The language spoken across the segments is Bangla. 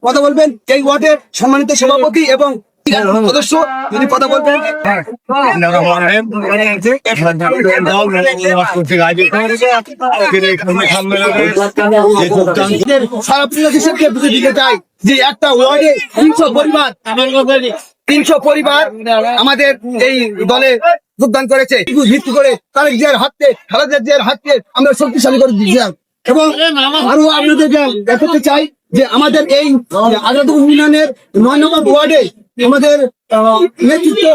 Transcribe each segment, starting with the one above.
কথা বলবেন এই ওয়ার্ডের সম্মানিত সভাপতি এবং সদস্য তিনি কথা বলবেন। সারা পরিষদকে বুঝে দিতে চাই যে একটা ওয়ার্ডে 300 পরিবার আমাদের এই দলে যোগদান করেছে। ভিত্তি করে তারেক জিয়ার হাতে, খালেদা জিয়ার হাতে আমরা শক্তিশালী করে দিয়েছিলাম। এবং আরো আপনাদের দেখাতে চাই যে আমাদের এই আজাদপুর ইউনিয়নের 9 নম্বর ওয়ার্ডে আমাদের নেতৃত্ব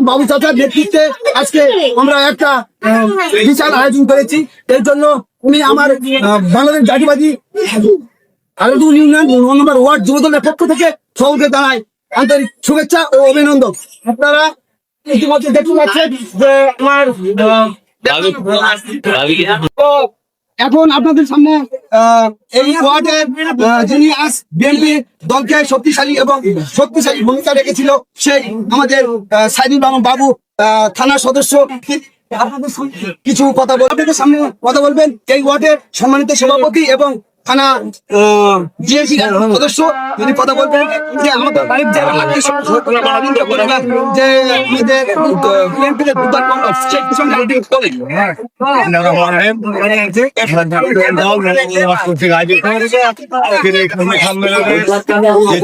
বাবু চাচার নেতৃত্বে আজকে আমরা একটা বিশাল আয়োজন করেছি। এর জন্য উনি আমার বাংলাদেশ জাতীয়বাদী আজাদপুর ইউনিয়ন 9 নম্বর ওয়ার্ড যুবদলের পক্ষ থেকে সকলকে জানাই আন্তরিক শুভেচ্ছা ও অভিনন্দন। আপনারা ইতিমধ্যে দেখতে পাচ্ছেন যে আমার এখন আপনাদের সামনে এই ওয়ার্ডের যিনি আজ বিএনপি দলকে শক্তিশালী ভূমিকা রেখেছিল সেই আমাদের সাইদুল বাবু থানা সদস্য আপনাদের কিছু কথা আপনাদের সামনে কথা বলবেন এই ওয়ার্ডের সম্মানিত সভাপতি এবং থানা জিএসি সদস্য তিনি কথা বলবেন যে আমাদের যে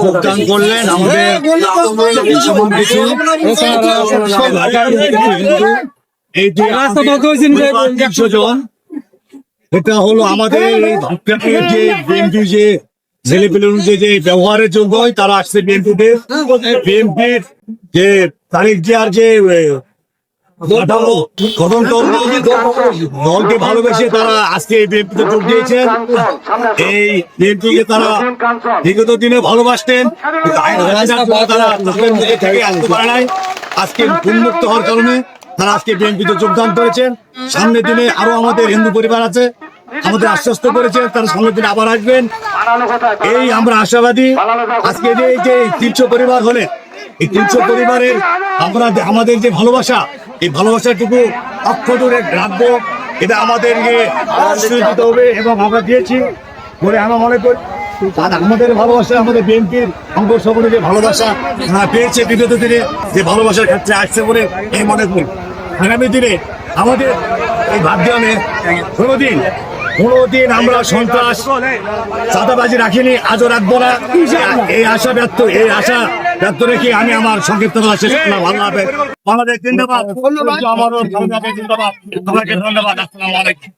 যোগদান করলেন আমাদের এটা হলো আমাদের যে বিএনপি যে ছেলেপেলে যে ব্যবহারের যোগ্য হয় তারা আসছে বিএনপির যে তারেক জিয়ার যে গঠন দলকে ভালোবেসে তারা আজকে বিএনপিতে যোগ দিয়েছেন। এই বিএনপিকে তারা বিগত দিনে ভালোবাসতেন, তারা আসতে পারে নাই। আজকে উন্মুক্ত হওয়ার কারণে তারা আজকে বিএনপিতে যোগদান করেছেন। সামনের দিনে আরো আমাদের হিন্দু পরিবার আছে, আমাদের আশ্বস্ত করেছেন তারা সামনের দিনে আবার আসবেন। এই আমরা আশাবাদী। আজকে যে 300 পরিবার হলে এই 300 পরিবারের আমরা আমাদের যে ভালোবাসা, এই ভালোবাসাটুকু অক্ষত রাখবো। এটা আমাদেরকে দিতে হবে এবং আমরা দিয়েছি বলে আমরা মনে করি। আমাদের ভালোবাসা, আমাদের বিএনপির সংঘর্ষ করে যে ভালোবাসা পেয়েছে বিগত দিনে, যে ভালোবাসার ক্ষেত্রে আসছে বলে এই মনে করি। আগামী দিনে আমাদের এই ভাগ্যে কোনোদিন আমরা সন্ত্রাস চাঁদাবাজি রাখিনি, আজও রাখবো না। এই আশা ব্যর্থ রেখে আমি আমার সংক্ষিপ্ত শেষ করলাম। ভালো হবে আমাদের জিন্দাবাদ, আমারও জিন্দাবাদ, সবাইকে ধন্যবাদ। আসসালামু আলাইকুম।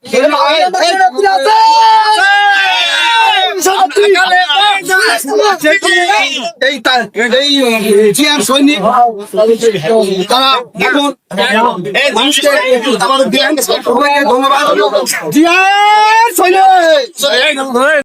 সৈনিক তারা এখন ধন্যবাদ।